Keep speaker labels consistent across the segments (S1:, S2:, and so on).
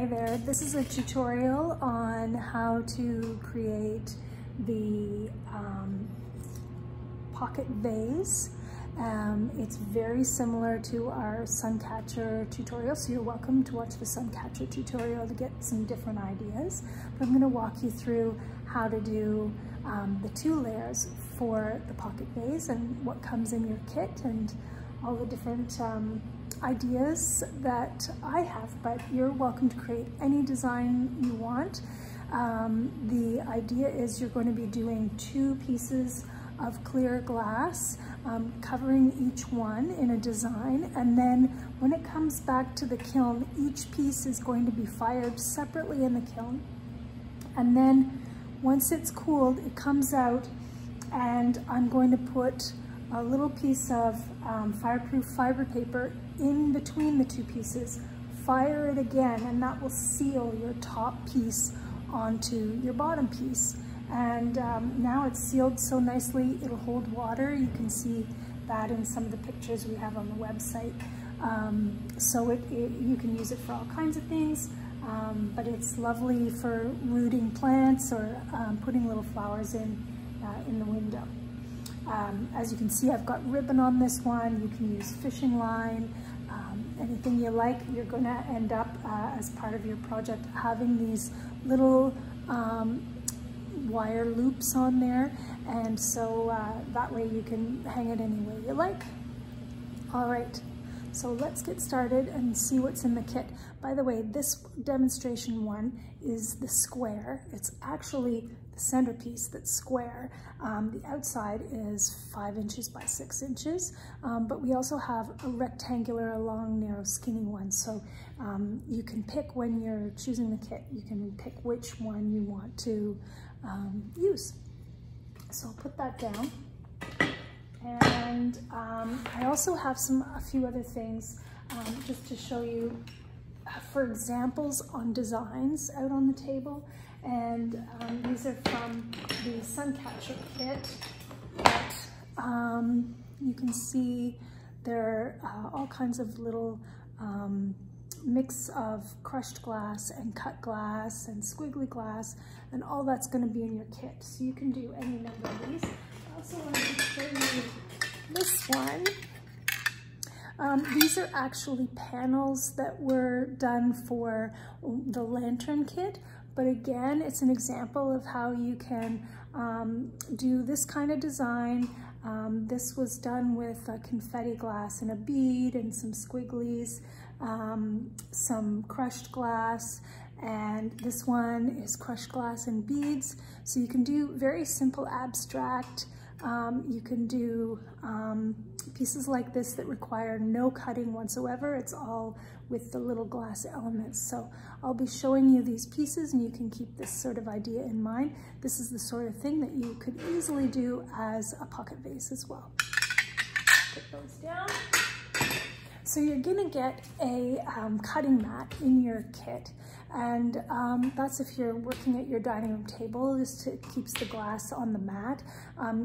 S1: Hi there, this is a tutorial on how to create the pocket vase. It's very similar to our sun catcher tutorial, so you're welcome to watch the sun catcher tutorial to get some different ideas. But I'm going to walk you through how to do the 2 layers for the pocket vase and what comes in your kit and all the different ideas that I have, but you're welcome to create any design you want. The idea is you're going to be doing 2 pieces of clear glass, covering each one in a design, and then when it comes back to the kiln, each piece is going to be fired separately in the kiln, and then once it's cooled, it comes out, and I'm going to put a little piece of fireproof fiber paper in between the 2 pieces, fire it again, and that will seal your top piece onto your bottom piece. And now it's sealed so nicely, it'll hold water. You can see that in some of the pictures we have on the website. So you can use it for all kinds of things, but it's lovely for rooting plants or putting little flowers in the window. As you can see, I've got ribbon on this one. You can use fishing line, anything you like. You're going to end up, as part of your project, having these little wire loops on there, and so that way you can hang it any way you like. All right, so let's get started and see what's in the kit. By the way, this demonstration one is the square. It's actually the centerpiece that's square. The outside is 5 inches by 6 inches, but we also have a rectangular, long, narrow, skinny one. So you can pick, when you're choosing the kit, you can pick which one you want to use. So I'll put that down. And I also have a few other things just to show you for examples on designs out on the table. And these are from the sun catcher kit. But, you can see there are all kinds of little mix of crushed glass and cut glass and squiggly glass, and all that's going to be in your kit. So you can do any number of these. I also wanted to show you this one. These are actually panels that were done for the lantern kit, but again, it's an example of how you can do this kind of design. This was done with confetti glass and a bead and some squigglies, some crushed glass, and this one is crushed glass and beads. So you can do very simple abstract. You can do pieces like this that require no cutting whatsoever. It's all with the little glass elements. So I'll be showing you these pieces, and you can keep this sort of idea in mind. This is the sort of thing that you could easily do as a pocket vase as well. Put those down. So you're gonna get a cutting mat in your kit, and that's if you're working at your dining room table, just it keeps the glass on the mat.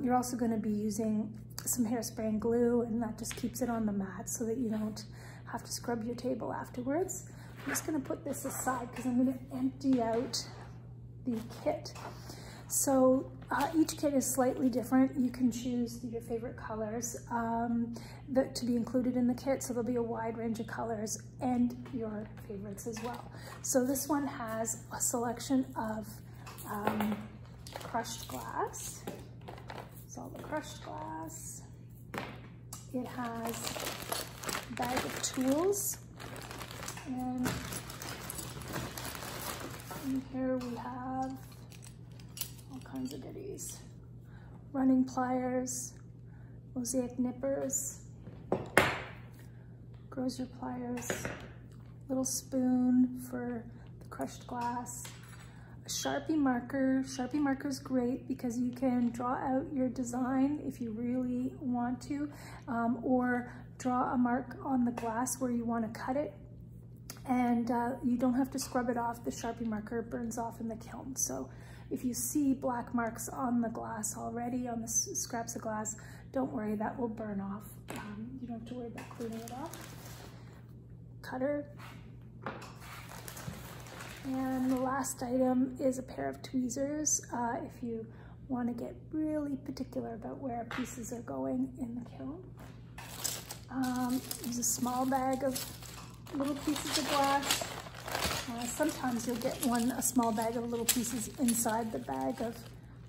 S1: You're also gonna be using some hairspray and glue, and that just keeps it on the mat so that you don't have to scrub your table afterwards. I'm just gonna put this aside because I'm gonna empty out the kit. So each kit is slightly different. You can choose your favorite colors to be included in the kit. So there'll be a wide range of colors and your favorites as well. So this one has a selection of crushed glass. It's all the crushed glass. It has a bag of tools, and in here we have all kinds of goodies. Running pliers, Mosaic nippers, grocer pliers, little spoon for the crushed glass, a Sharpie marker. Sharpie marker is great because you can draw out your design if you really want to, or draw a mark on the glass where you want to cut it. And you don't have to scrub it off. The Sharpie marker burns off in the kiln. So if you see black marks on the glass already, on the scraps of glass, don't worry, that will burn off. You don't have to worry about cleaning it off. Cutter, And the last item is a pair of tweezers if you want to get really particular about where pieces are going in the kiln. There's a small bag of little pieces of glass. Sometimes you'll get a small bag of little pieces inside the bag of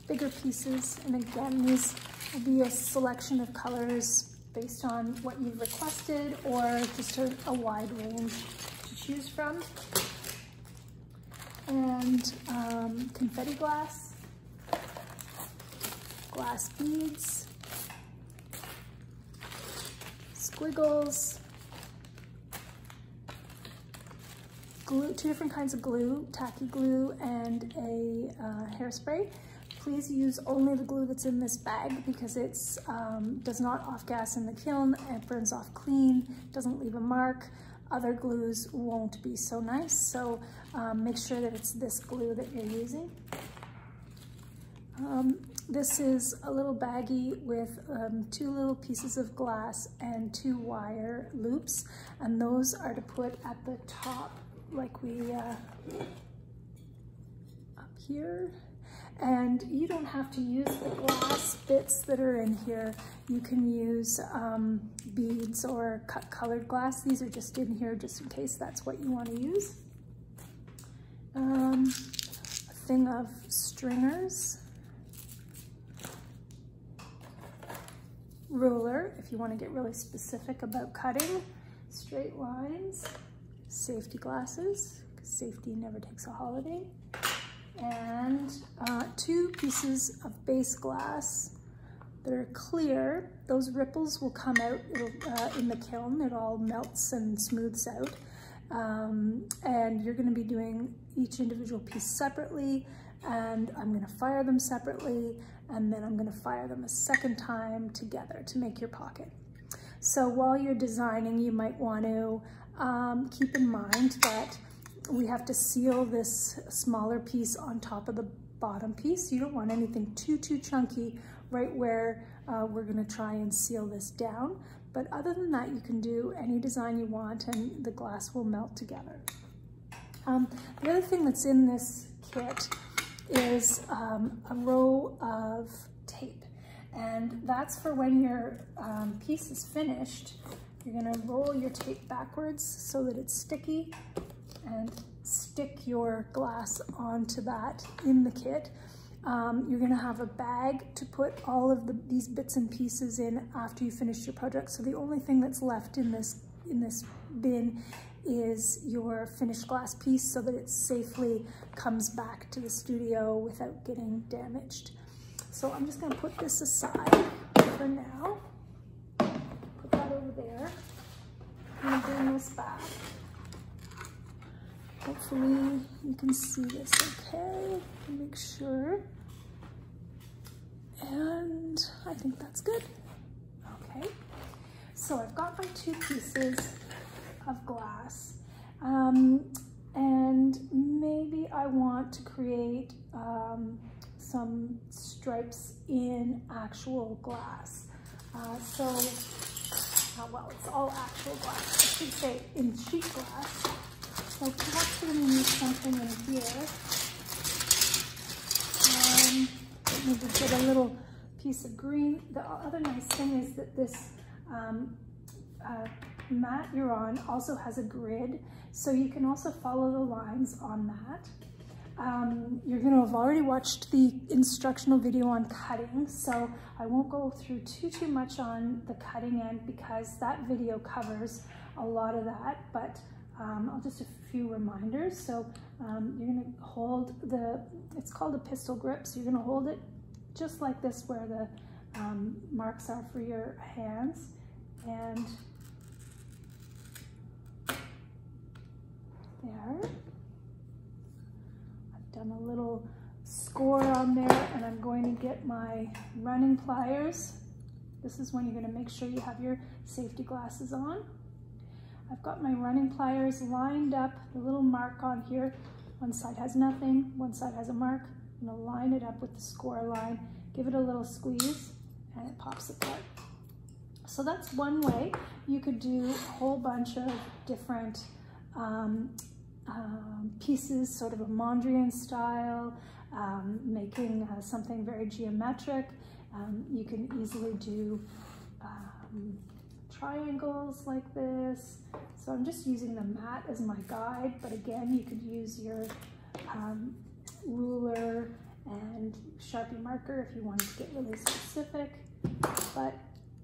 S1: bigger pieces. And again, these will be a selection of colors based on what you've requested or just a wide range to choose from. And confetti glass, glass beads, squiggles, glue, 2 different kinds of glue, tacky glue and a hairspray. Please use only the glue that's in this bag because it does not off-gas in the kiln, it burns off clean, doesn't leave a mark. Other glues won't be so nice, so make sure that it's this glue that you're using. This is a little baggie with 2 little pieces of glass and 2 wire loops, and those are to put at the top, like we up here. And you don't have to use the glass bits that are in here. You can use beads or cut colored glass. These are just in here just in case that's what you want to use. A thing of stringers. Ruler, if you want to get really specific about cutting. Straight lines. Safety glasses, because safety never takes a holiday. And 2 pieces of base glass that are clear. Those ripples will come out in the kiln. It all melts and smooths out. And you're going to be doing each individual piece separately, and I'm going to fire them separately, and then I'm going to fire them a second time together to make your pocket. So while you're designing, you might want to keep in mind that we have to seal this smaller piece on top of the bottom piece. You don't want anything too chunky right where we're going to try and seal this down. But other than that, you can do any design you want and the glass will melt together. The other thing that's in this kit is a row of tape. And that's for when your piece is finished. You're going to roll your tape backwards so that it's sticky and stick your glass onto that in the kit. You're going to have a bag to put all of these bits and pieces in after you finish your project. So the only thing that's left in this bin is your finished glass piece so that it safely comes back to the studio without getting damaged. So I'm just going to put this aside for now. Put that over there. I'm going to bring this back. Hopefully you can see this okay. Make sure. And I think that's good. Okay. So I've got my 2 pieces of glass. And maybe I want to create some stripes in actual glass. Well, it's all actual glass. I should say in sheet glass. So perhaps we're going to use something in here. Maybe put a little piece of green. The other nice thing is that this mat you're on also has a grid, so you can also follow the lines on that. You're going to have already watched the instructional video on cutting, so I won't go through too much on the cutting end because that video covers a lot of that, but I'll just a few reminders. So you're going to hold it's called a pistol grip, so you're going to hold it just like this where the marks are for your hands, and there. I've done a little score on there, and I'm going to get my running pliers. This is when you're going to make sure you have your safety glasses on. I've got my running pliers lined up, the little mark on here. One side has nothing, one side has a mark. I'm going to line it up with the score line, give it a little squeeze, and it pops apart. So that's one way. You could do a whole bunch of different pieces, sort of a Mondrian style, making something very geometric. You can easily do triangles like this. So I'm just using the mat as my guide, but again, you could use your ruler and Sharpie marker if you wanted to get really specific. But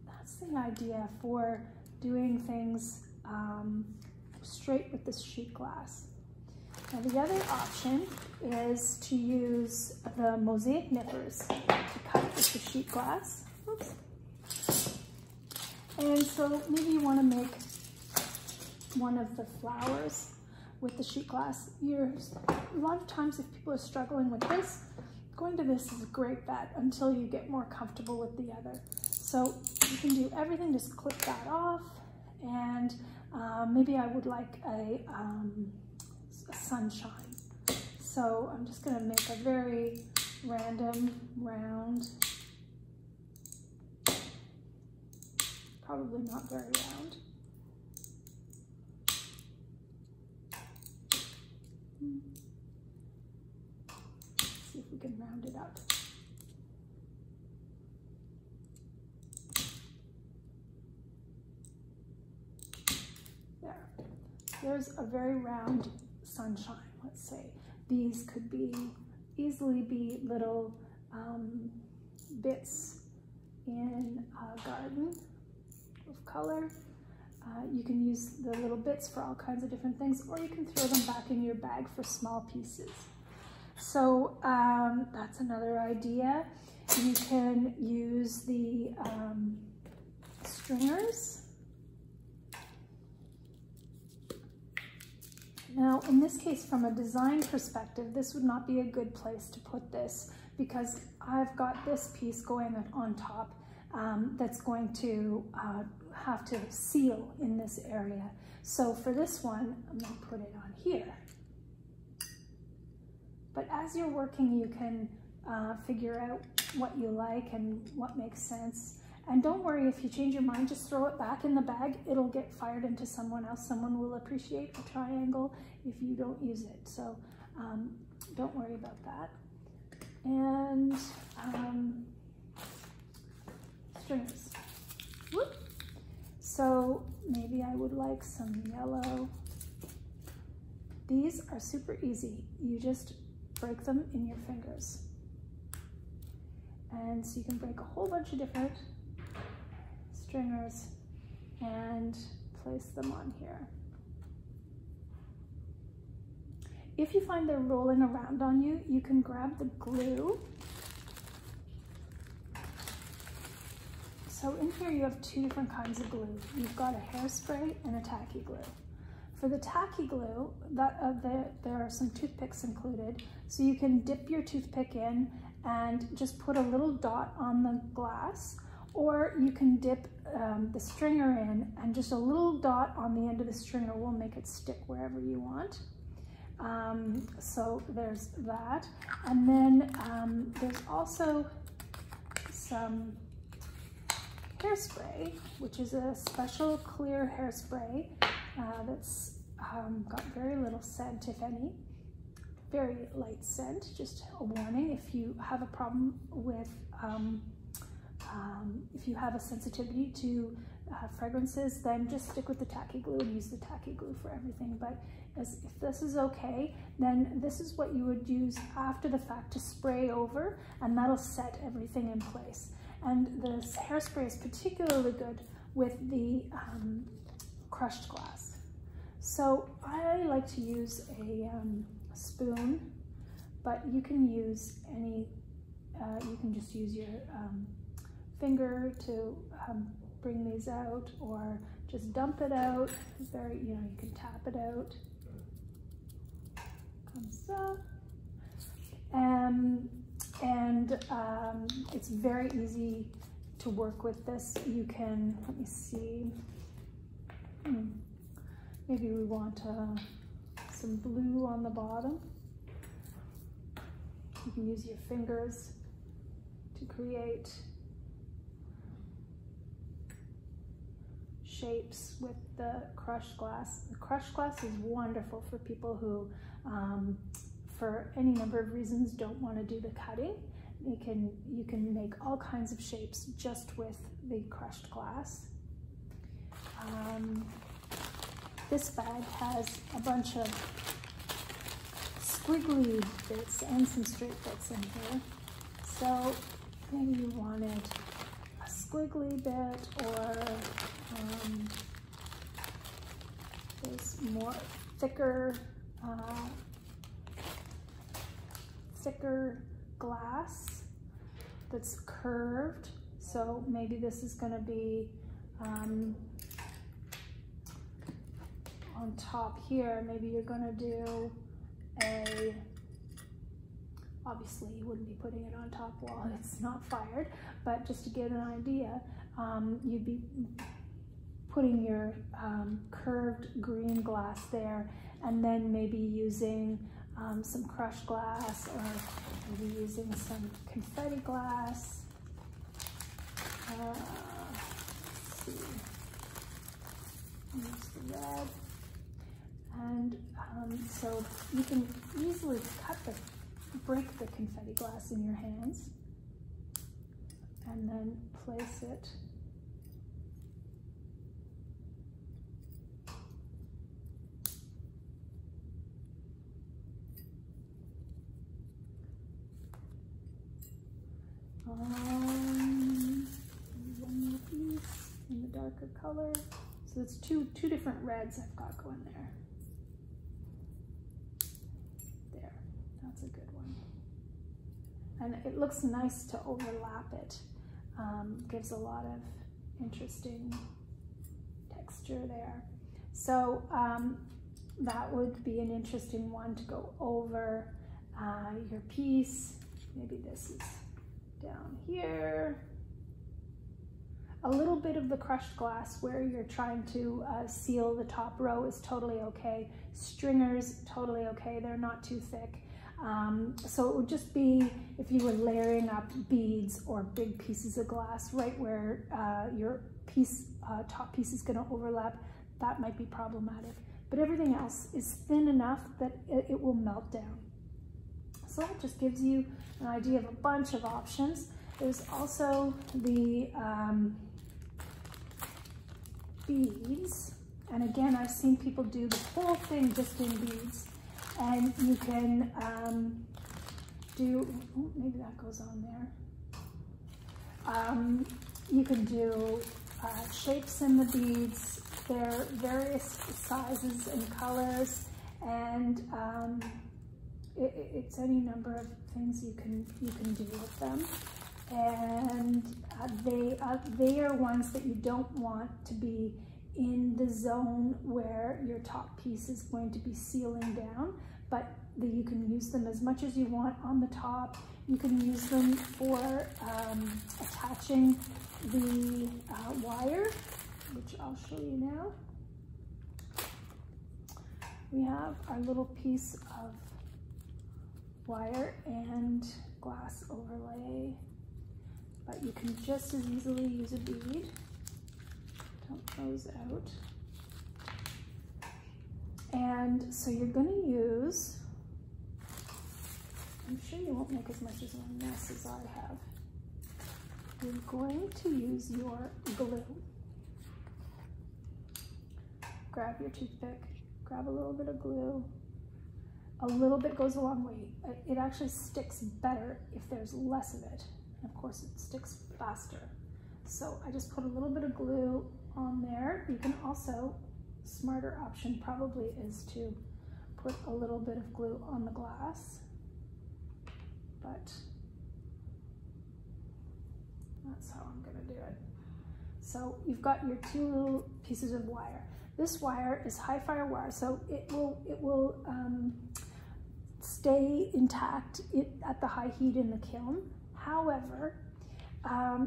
S1: that's the idea for doing things straight with this sheet glass. Now the other option is to use the Mosaic nippers to cut with the sheet glass. Oops. And so maybe you want to make one of the flowers with the sheet glass. A lot of times if people are struggling with this, going to this is a great bet until you get more comfortable with the other. So you can do everything, just clip that off, and maybe I would like a sunshine. So I'm just going to make a very random round, probably not very round. See if we can round it up. There. There's a very round sunshine, let's say. These could easily be little bits in a garden of color. You can use the little bits for all kinds of different things, or you can throw them back in your bag for small pieces. So that's another idea. You can use the stringers. Now, in this case, from a design perspective, this would not be a good place to put this because I've got this piece going on top that's going to have to seal in this area. So for this one, I'm going to put it on here. But as you're working, you can figure out what you like and what makes sense. And don't worry if you change your mind, just throw it back in the bag. It'll get fired into someone else. Someone will appreciate a triangle if you don't use it. So don't worry about that. And strings. Whoop. So maybe I would like some yellow. These are super easy. You just break them in your fingers. And so you can break a whole bunch of different stringers and place them on here. If you find they're rolling around on you, you can grab the glue. So in here you have two different kinds of glue. You've got a hairspray and a tacky glue. For the tacky glue, there are some toothpicks included. So you can dip your toothpick in and just put a little dot on the glass, or you can dip the stringer in and just a little dot on the end of the stringer will make it stick wherever you want. So there's that. And then there's also some hairspray, which is a special clear hairspray that's got very little scent, if any. Very light scent, just a warning if you have a problem with if you have a sensitivity to fragrances, then just stick with the tacky glue and use the tacky glue for everything. But if this is okay, then this is what you would use after the fact to spray over, and that'll set everything in place. And this hairspray is particularly good with the crushed glass. So I like to use a spoon, but you can use any, you can just use your finger to bring these out, or just dump it out. Very, you can tap it out. Comes up. And it's very easy to work with this. You can, let me see, maybe we want some blue on the bottom. You can use your fingers to create shapes with the crushed glass. The crushed glass is wonderful for people who, for any number of reasons, don't want to do the cutting. You can make all kinds of shapes just with the crushed glass. This bag has a bunch of squiggly bits and some straight bits in here. So maybe you wanted a squiggly bit, or this more thicker glass that's curved. So maybe this is going to be on top here. Maybe you're going to do obviously you wouldn't be putting it on top while it's not fired, but just to get an idea, you'd be putting your curved green glass there, and then maybe using some crushed glass, or maybe using some confetti glass. Let's see. Use the red. And so you can easily break the confetti glass in your hands, and then place it one more piece in the darker color. So it's two different reds I've got going there. There, that's a good one. And it looks nice to overlap it. Gives a lot of interesting texture there. So that would be an interesting one to go over your piece. Maybe this is down here. A little bit of the crushed glass where you're trying to seal the top row is totally okay. Stringers, totally okay. They're not too thick. So it would just be if you were layering up beads or big pieces of glass right where your top piece is going to overlap, that might be problematic. But everything else is thin enough that it will melt down. So it just gives you an idea of a bunch of options. There's also the beads, and again, I've seen people do the whole thing just in beads, and you can maybe that goes on there. You can do shapes in the beads. They're various sizes and colors, and it's any number of things you can do with them. And they are ones that you don't want to be in the zone where your top piece is going to be sealing down, but you can use them as much as you want on the top. You can use them for attaching the wire, which I'll show you now. We have our little piece of wire and glass overlay, but you can just as easily use a bead. Dump those out. And so you're going to use, I'm sure you won't make as much as a mess as I have. You're going to use your glue. Grab your toothpick, grab a little bit of glue. A little bit goes a long way. It actually sticks better if there's less of it. And of course, it sticks faster. So I just put a little bit of glue on there. You can also, smarter option probably is to put a little bit of glue on the glass. But that's how I'm gonna do it. So you've got your two little pieces of wire. This wire is high fire wire, so it will stay intact at the high heat in the kiln. However,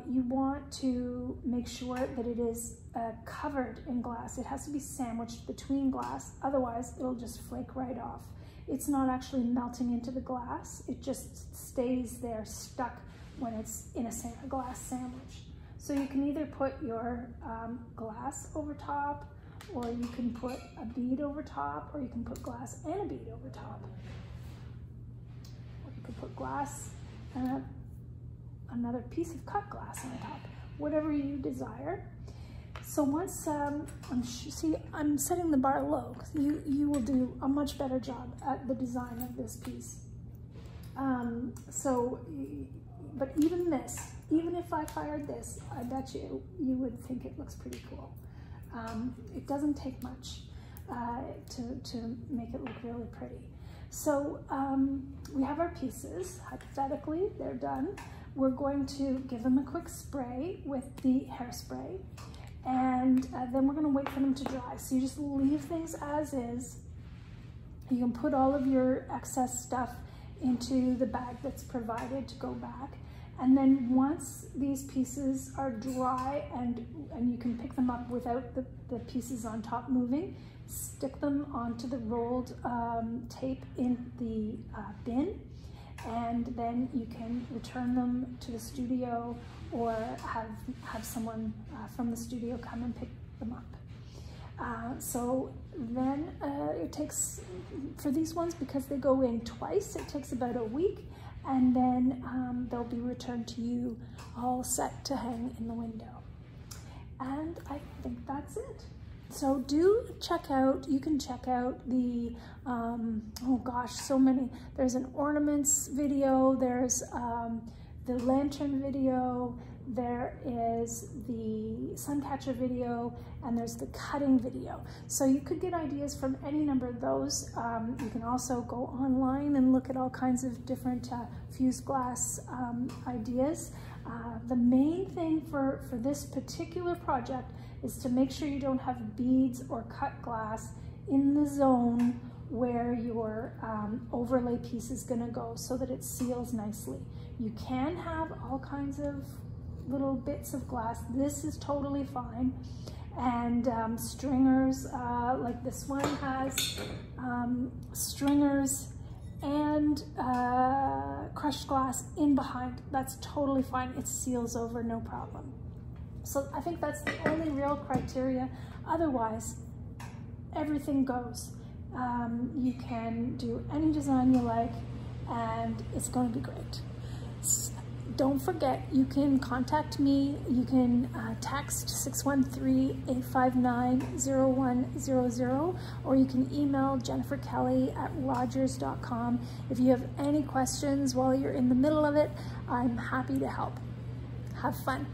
S1: you want to make sure that it is covered in glass. It has to be sandwiched between glass, otherwise it'll just flake right off. It's not actually melting into the glass, it just stays there stuck when it's in a glass sandwich. So you can either put your glass over top, or you can put a bead over top, or you can put glass and a bead over top. Or you could put glass and another piece of cut glass on top, whatever you desire. So once, I'm setting the bar low. You will do a much better job at the design of this piece. But even this, even if I fired this, I bet you would think it looks pretty cool. It doesn't take much to make it look really pretty. So we have our pieces. Hypothetically, they're done. We're going to give them a quick spray with the hairspray, and then we're going to wait for them to dry. So you just leave things as is. You can put all of your excess stuff into the bag that's provided to go back. And then once these pieces are dry and you can pick them up without the pieces on top moving, stick them onto the rolled tape in the bin, and then you can return them to the studio or have someone from the studio come and pick them up. So then it takes, for these ones, because they go in twice, it takes about a week, and then they'll be returned to you all set to hang in the window. And I think that's it. So do check out, you can check out the, oh gosh, so many. There's an ornaments video, there's the lantern video, there is the suncatcher video, and there's the cutting video. So you could get ideas from any number of those. You can also go online and look at all kinds of different fused glass ideas. The main thing for this particular project is to make sure you don't have beads or cut glass in the zone where your overlay piece is gonna go, so that it seals nicely. You can have all kinds of little bits of glass. This is totally fine. And stringers, like this one has stringers and crushed glass in behind. That's totally fine. It seals over, no problem. So I think that's the only real criteria. Otherwise, everything goes. You can do any design you like, and it's going to be great. Don't forget, you can contact me. You can text 613-859-0100, or you can email jenniferkelly@rogers.com. If you have any questions while you're in the middle of it, I'm happy to help. Have fun.